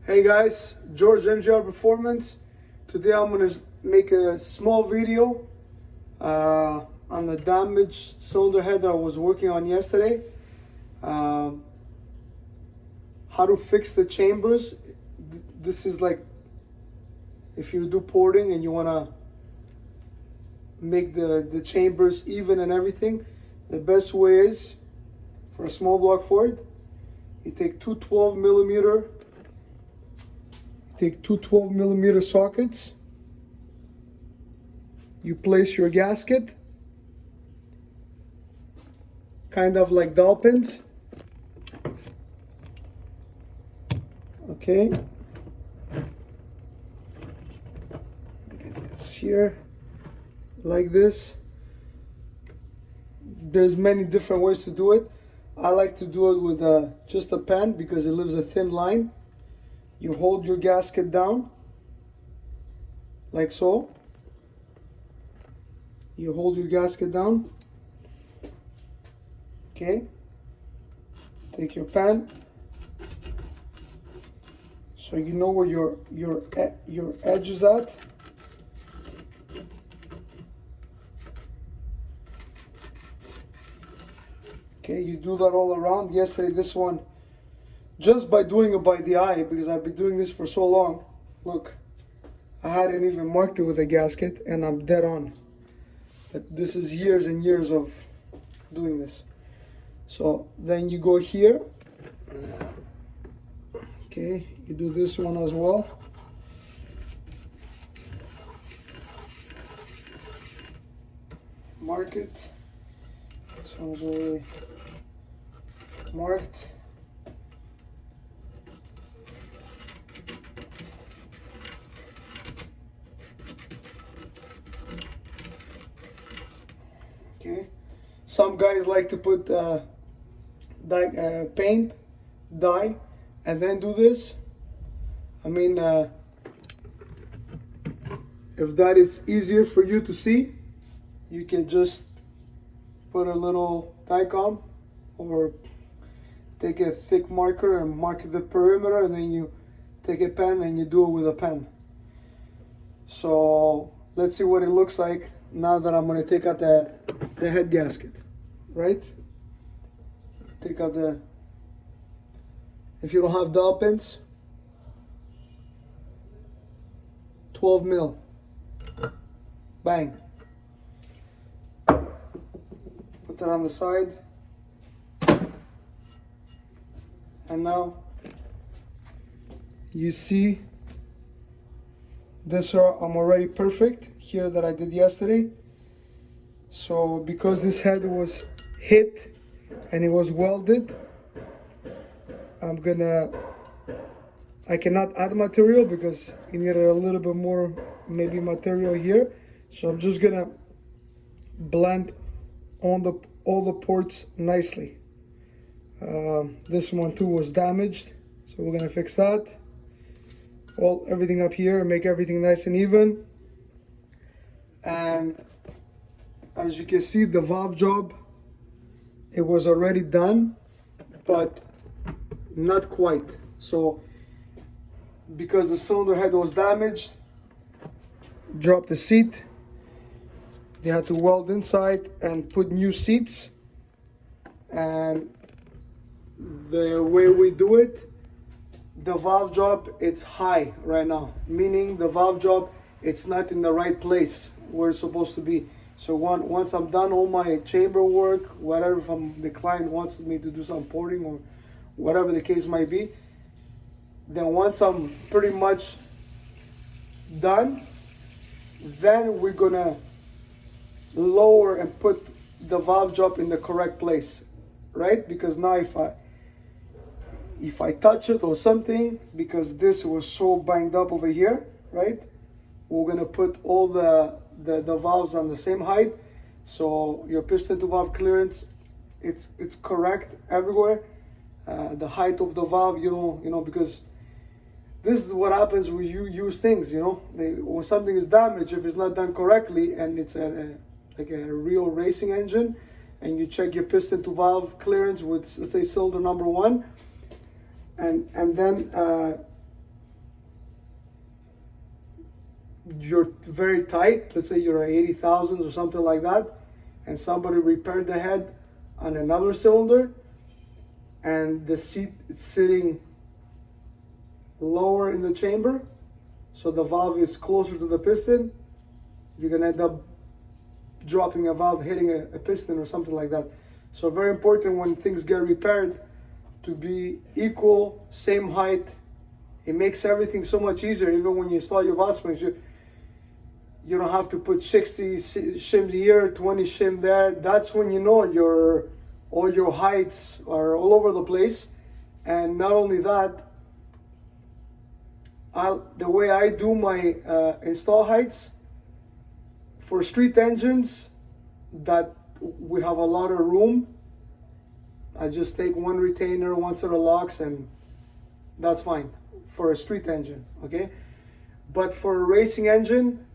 Hey guys, George MGR Performance. Today I'm going to make a small video on the damaged cylinder head that I was working on yesterday. How to fix the chambers. This is like if you do porting and you want to make the chambers even and everything. The best way is for a small block Ford, you take two 12 millimeter sockets, you place your gasket kind of like dowel pins, okay, get this here like this. There's many different ways to do it. I like to do it with just a pen because it leaves a thin line. You hold your gasket down, like so. You hold your gasket down. Okay. Take your pen, so you know where your edge is at. Okay, you do that all around. Yesterday, this one, just by doing it by the eye, because I've been doing this for so long, look, I hadn't even marked it with a gasket and I'm dead on. But this is years and years of doing this. So then you go here. Okay, you do this one as well. Mark it. This one's already marked. Okay, some guys like to put paint, dye, and then do this. I mean, if that is easier for you to see, you can just put a little Dicom or take a thick marker and mark the perimeter, and then you take a pen and you do it with a pen. So let's see what it looks like now that I'm going to take out the head gasket, right? Take out if you don't have dowel pins, 12 mil, bang. Put that on the side. And now you see this, I'm already perfect here that I did yesterday. So because this head was hit and it was welded, I cannot add material because you needed a little bit more maybe material here. So I'm just gonna blend on all the ports nicely. This one too was damaged, so we're gonna fix that. Everything up here, make everything nice and even. And as you can see, the valve job, it was already done, but not quite. So because the cylinder head was damaged, dropped the seat, they had to weld inside and put new seats. And the way we do it, the valve job, it's high right now, meaning the valve job, it's not in the right place where it's supposed to be. So once I'm done all my chamber work, whatever, if the client wants me to do some porting or whatever the case might be, then once I'm pretty much done, then we're gonna lower and put the valve job in the correct place, right? Because now if I touch it or something, because this was so banged up over here, right? We're gonna put all the valves on the same height, so your piston to valve clearance, it's correct everywhere. The height of the valve, you know, because this is what happens when you use things, you know. When something is damaged, if it's not done correctly, and it's like a real racing engine, and you check your piston to valve clearance with, let's say, cylinder number 1, and then you're very tight, let's say you're at 80,000 or something like that, and somebody repaired the head on another cylinder, and the seat is sitting lower in the chamber, so the valve is closer to the piston, you're gonna end up dropping a valve, hitting a piston or something like that. So very important when things get repaired to be equal, same height. It makes everything so much easier. Even when you install your valve springs, you don't have to put 60 shims here, 20 shim there. That's when you know all your heights are all over the place. And not only that, the way I do my install heights for street engines that we have a lot of room, I just take one retainer, one set of locks, and that's fine for a street engine, okay? But for a racing engine,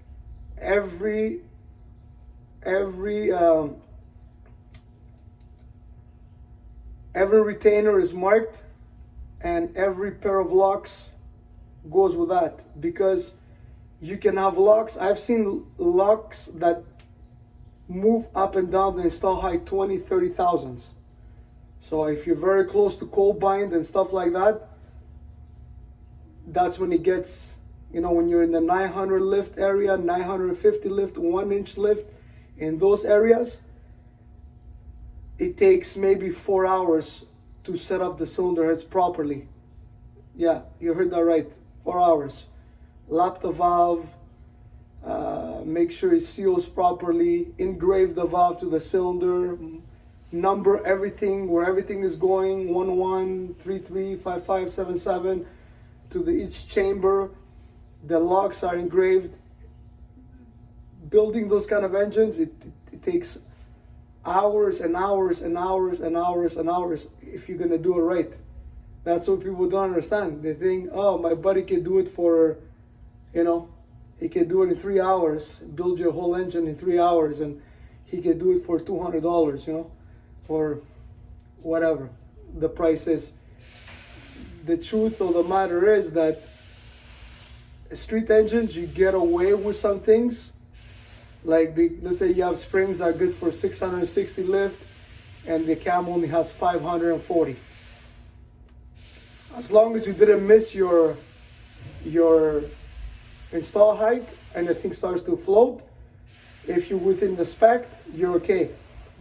every retainer is marked, and every pair of locks goes with that, because you can have locks. I've seen locks that move up and down the install height 20, 30 thousandths. So if you're very close to cold bind and stuff like that, that's when it gets, when you're in the 900 lift area, 950 lift, 1-inch lift, in those areas, it takes maybe 4 hours to set up the cylinder heads properly. Yeah, you heard that right, 4 hours. Lap the valve, make sure it seals properly, engrave the valve to the cylinder, number everything, where everything is going, 11, 33, 55, 77, to each chamber. The locks are engraved. Building those kind of engines, it takes hours and hours and hours and hours and hours if you're gonna do it right. That's what people don't understand. They think, oh, my buddy can do it for, he can do it in 3 hours, build your whole engine in 3 hours, and he can do it for $200, or whatever the price is. The truth of the matter is that street engines, you get away with some things. Like, let's say you have springs that are good for 660 lift, and the cam only has 540. As long as you didn't miss your install height and the thing starts to float, if you're within the spec, you're okay.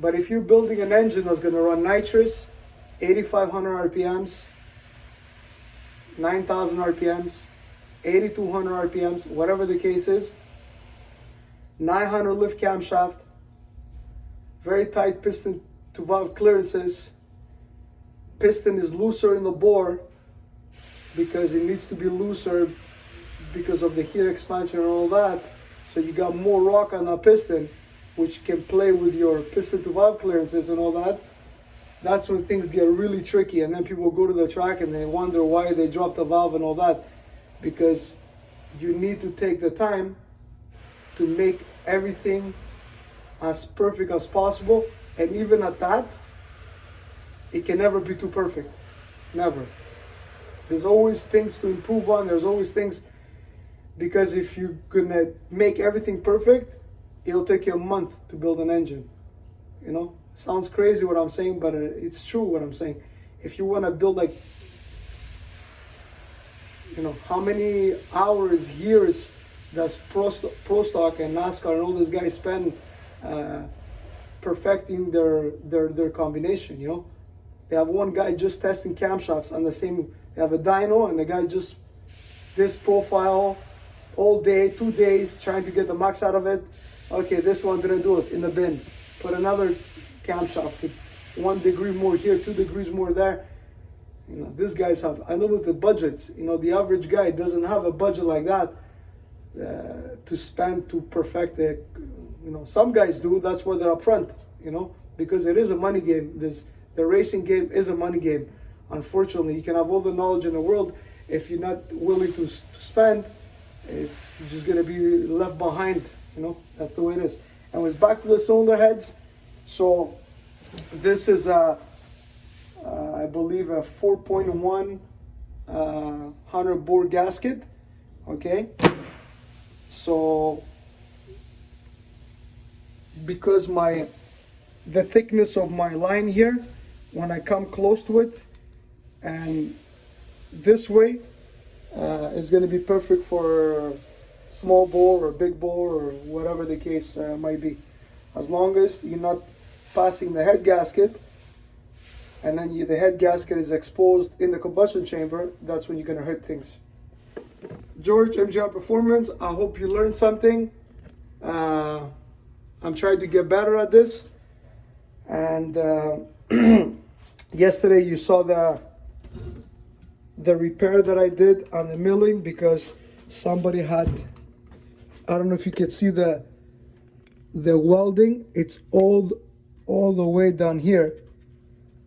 But if you're building an engine that's going to run nitrous, 8,500 RPMs, 9,000 RPMs, 8,200 RPMs, whatever the case is, 900 lift camshaft, very tight piston to valve clearances, piston is looser in the bore because it needs to be looser because of the heat expansion and all that. So you got more rock on that piston, which can play with your piston to valve clearances and all that. That's when things get really tricky, and then people go to the track and they wonder why they dropped the valve and all that, because you need to take the time to make everything as perfect as possible. And even at that, it can never be too perfect. Never. There's always things to improve on. There's always things, because if you're gonna make everything perfect, it'll take you a month to build an engine. Sounds crazy what I'm saying, but it's true what I'm saying. If you want to build, like, how many hours, years does Pro Stock and NASCAR and all these guys spend perfecting their combination? They have one guy just testing camshafts on the same. They have a dyno, and the guy just this profile all day, 2 days, trying to get the max out of it. Okay, this one didn't do it, in the bin. Put another camshaft with 1 degree more here, 2 degrees more there. These guys have unlimited budgets. The average guy doesn't have a budget like that to spend to perfect it. Some guys do. That's why they're upfront. Because it is a money game. The racing game is a money game. Unfortunately, you can have all the knowledge in the world. If you're not willing to spend, you're just gonna be left behind. That's the way it is. And it's back to the cylinder heads. So this is I believe a 4.1 100 bore gasket. Okay. So because the thickness of my line here, when I come close to it and this way, is going to be perfect for small bore or big bore or whatever the case might be, as long as you're not passing the head gasket, and then the head gasket is exposed in the combustion chamber. That's when you're going to hurt things. George, MGR Performance, I hope you learned something. I'm trying to get better at this, and yesterday you saw the repair that I did on the milling, because somebody had, I don't know if you can see the welding, it's all the way down here.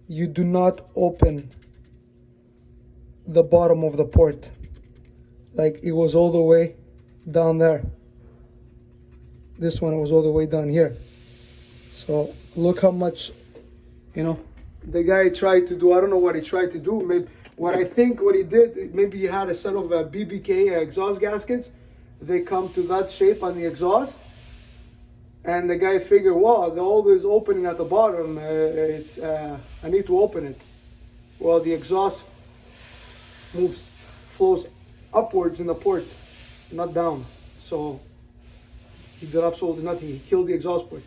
You do not open the bottom of the port. Like, it was all the way down there. This one was all the way down here. So look how much, the guy tried to do. I don't know what he tried to do. Maybe what he did, maybe he had a set of BBK exhaust gaskets. They come to that shape on the exhaust, and the guy figured, wow, all this opening at the bottom, I need to open it. Well, the exhaust flows upwards in the port, not down. So he did absolutely nothing. He killed the exhaust port.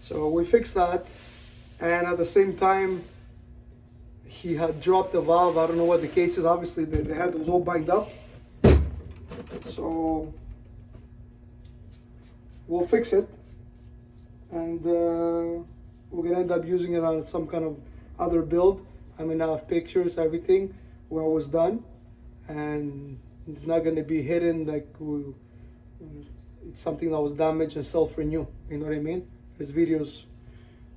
So we fixed that, and at the same time, he had dropped a valve. I don't know what the case is. Obviously, the head was all banged up. So we'll fix it, and we're gonna end up using it on some kind of other build. I mean, I have pictures, everything, where it was done, and it's not gonna be hidden like it's something that was damaged and self-renew. You know what I mean? There's videos,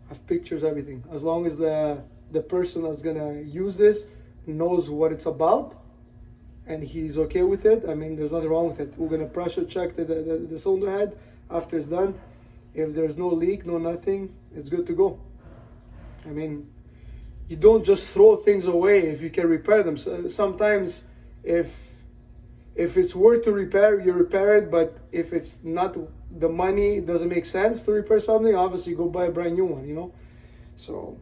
I have pictures, everything. As long as the person that's gonna use this knows what it's about and he's okay with it, I mean, there's nothing wrong with it. We're gonna pressure check the cylinder head after it's done. If there's no leak, no nothing, it's good to go. I mean, you don't just throw things away if you can repair them. So sometimes if it's worth to repair, you repair it, but if it's not, the money doesn't make sense to repair something, obviously you go buy a brand new one, So,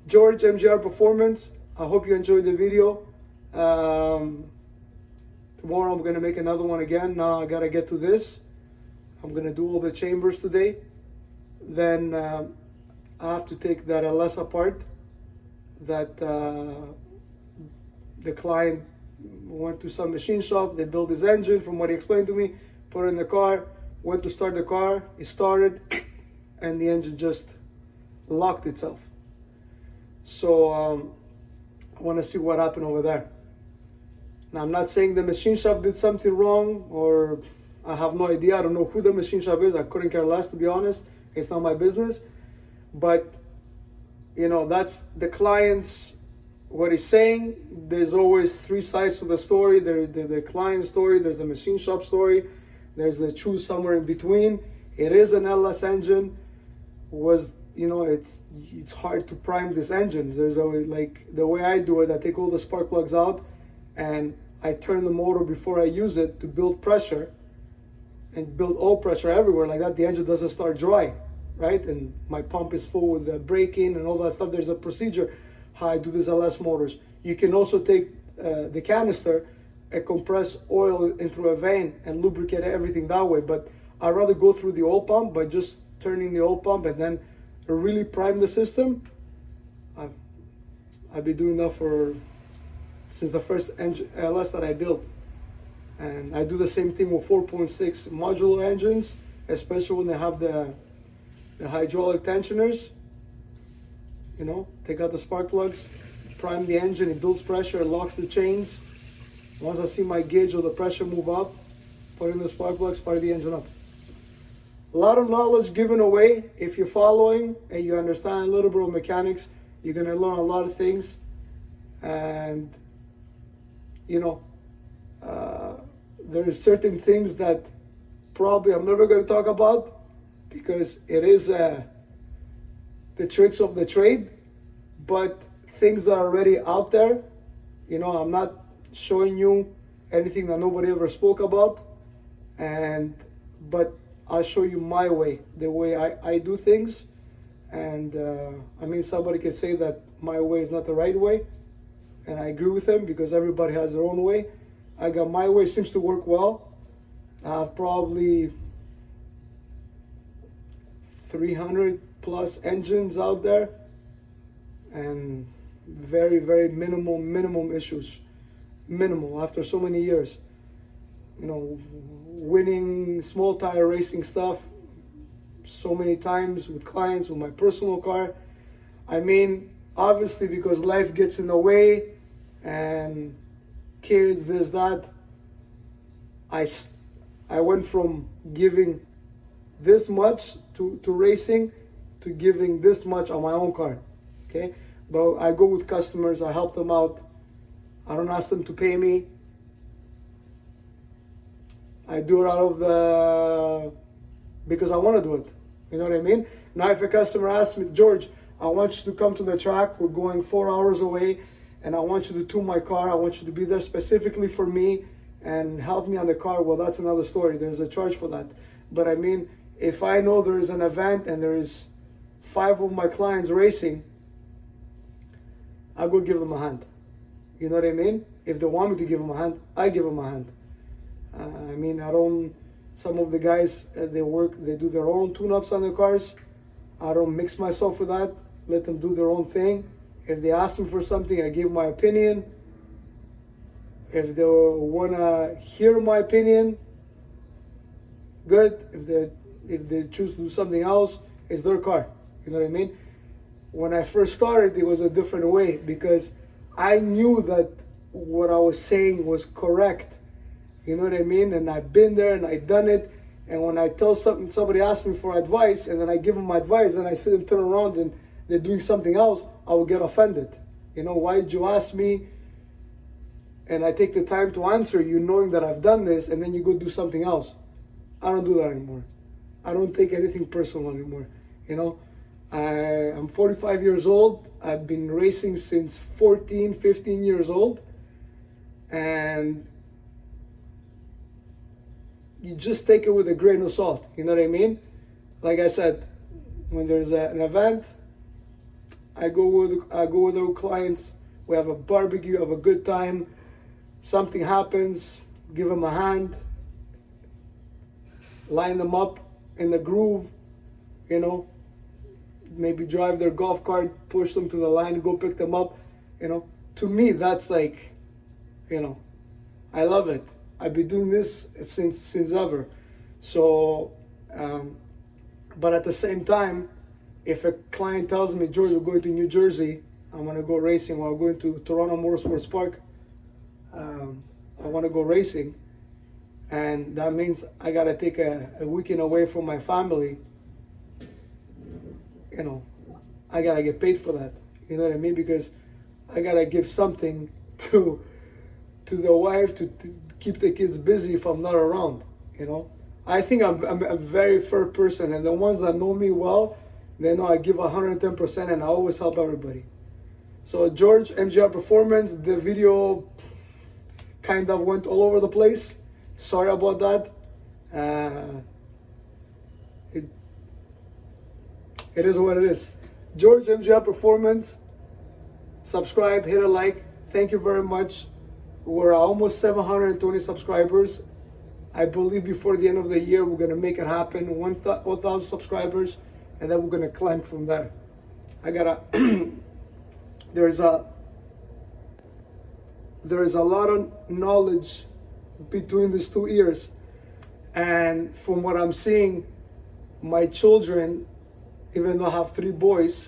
George, MGR Performance, I hope you enjoyed the video. Tomorrow I'm gonna make another one again. Now I gotta get to this. I'm gonna do all the chambers today. Then I have to take that LS apart. That the client went to some machine shop. They built his engine from what he explained to me. Put it in the car. Went to start the car. It started, and the engine just locked itself. So I want to see what happened over there. Now, I'm not saying the machine shop did something wrong, or I have no idea. I don't know who the machine shop is. I couldn't care less, to be honest. It's not my business. But, that's the client's, what he's saying. There's always three sides to the story. There's the client story, there's the machine shop story, there's the truth somewhere in between. It is an LS engine. It's hard to prime this engine. There's always, like, the way I do it, I take all the spark plugs out and I turn the motor before I use it to build pressure and build oil pressure everywhere. Like that, the engine doesn't start dry, right? And my pump is full with the braking and all that stuff. There's a procedure how I do these LS motors. You can also take the canister and compress oil in through a vein and lubricate everything that way. But I'd rather go through the oil pump by just turning the oil pump and then really prime the system. I've been doing that since the first LS that I built. And I do the same thing with 4.6 modular engines, especially when they have the hydraulic tensioners. Take out the spark plugs, prime the engine, it builds pressure, it locks the chains. Once I see my gauge or the pressure move up, put in the spark plugs, fire the engine up. A lot of knowledge given away. If you're following and you understand a little bit of mechanics, you're gonna learn a lot of things. And there is certain things that probably I'm never going to talk about, because it is the tricks of the trade, but things that are already out there. I'm not showing you anything that nobody ever spoke about, But I'll show you my way, the way I do things. And I mean, somebody can say that my way is not the right way, and I agree with them because everybody has their own way. I got my way, seems to work well. I have probably 300 plus engines out there, and very, very minimum issues. Minimal after so many years. You know, winning small tire racing stuff so many times with clients, with my personal car. I mean, obviously because life gets in the way and kids, this, that, I went from giving this much to racing to giving this much on my own car, okay? But I go with customers, I help them out. I don't ask them to pay me. I do it because I want to do it. You know what I mean? Now if a customer asks me, George, I want you to come to the track. We're going 4 hours away and I want you to tune my car. I want you to be there specifically for me and help me on the car. Well, that's another story. There's a charge for that. But I mean, if I know there is an event and there is 5 of my clients racing, I go give them a hand. You know what I mean? If they want me to give them a hand, I give them a hand. I mean, some of the guys, they do their own tune-ups on their cars. I don't mix myself with that. Let them do their own thing. If they ask me for something, I give my opinion. If they want to hear my opinion, good. If they choose to do something else, it's their car. You know what I mean? When I first started, it was a different way because I knew that what I was saying was correct. You know what I mean? And I've been there and I've done it. And when I tell somebody asks me for advice and then I give them my advice and I see them turn around and they're doing something else, I will get offended. You know, why did you ask me? And I take the time to answer you knowing that I've done this and then you go do something else. I don't do that anymore. I don't take anything personal anymore. You know, I'm 45 years old. I've been racing since 14, 15 years old. And you just take it with a grain of salt. You know what I mean? Like I said, when there's an event, I go with our clients. We have a barbecue, have a good time. Something happens, give them a hand, line them up in the groove, you know, maybe drive their golf cart, push them to the line, go pick them up. You know, to me, that's like, you know, I love it. I've been doing this since ever. So, but at the same time, if a client tells me, George, we're going to New Jersey, I'm going to go racing, or I'm going to Toronto Motorsports Park, I want to go racing, and that means I got to take a weekend away from my family, you know, I got to get paid for that. You know what I mean? Because I got to give something to the wife to keep the kids busy if I'm not around, you know. I think I'm a very fair person, and the ones that know me well, they know I give 110% and I always help everybody. So George, MGR Performance, the video kind of went all over the place. Sorry about that. It is what it is. George, MGR Performance, subscribe, hit a like. Thank you very much. We're almost 720 subscribers. I believe before the end of the year, we're going to make it happen. 1,000 subscribers, and then we're going to climb from there. There's a lot of knowledge between these 2 ears. And from what I'm seeing, my children, even though I have 3 boys,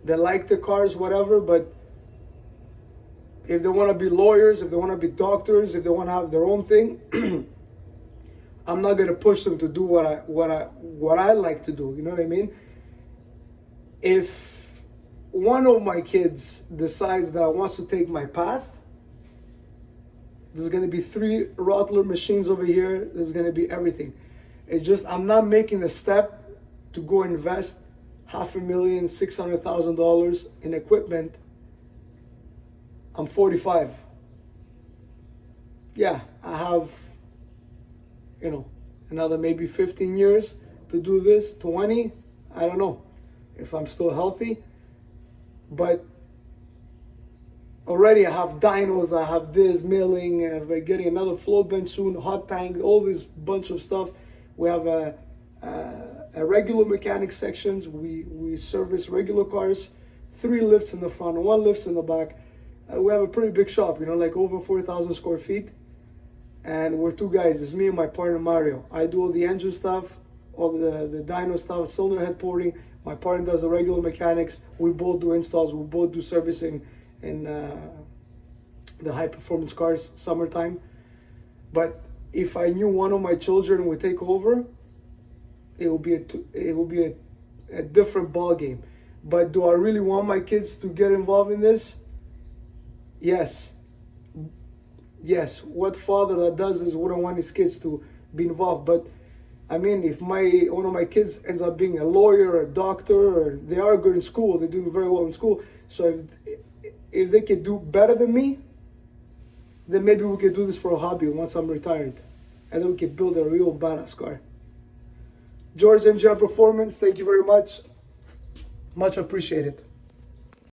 they like the cars, whatever, but if they want to be lawyers, if they want to be doctors, if they want to have their own thing, I'm not going to push them to do what I like to do. You know what I mean? If one of my kids decides that wants to take my path, there's going to be 3 Rottler machines over here. There's going to be everything. It's just I'm not making the step to go invest $500,000, $600,000 in equipment. I'm 45. Yeah, I have, you know, another maybe 15 years to do this, 20, I don't know if I'm still healthy. But already I have dynos, I have this milling, we're getting another float bench soon, hot tank, all this bunch of stuff. We have a regular mechanic sections. We service regular cars, 3 lifts in the front, 1 lift in the back. We have a pretty big shop, you know, like over 4,000 square feet. And we're 2 guys, it's me and my partner Mario. I do all the engine stuff, all the dyno stuff, cylinder head porting. My partner does the regular mechanics. We both do installs, we both do servicing in the high performance cars, summertime. But if I knew one of my children would take over, it will be a different ball game. But do I really want my kids to get involved in this? Yes. Yes. What father that does this wouldn't want his kids to be involved? But I mean, if one of my kids ends up being a lawyer or a doctor, or they are good in school, they're doing very well in school. So if they could do better than me, then maybe we could do this for a hobby once I'm retired, and then we could build a real badass car. George, MGR Performance, thank you very much. Much appreciated.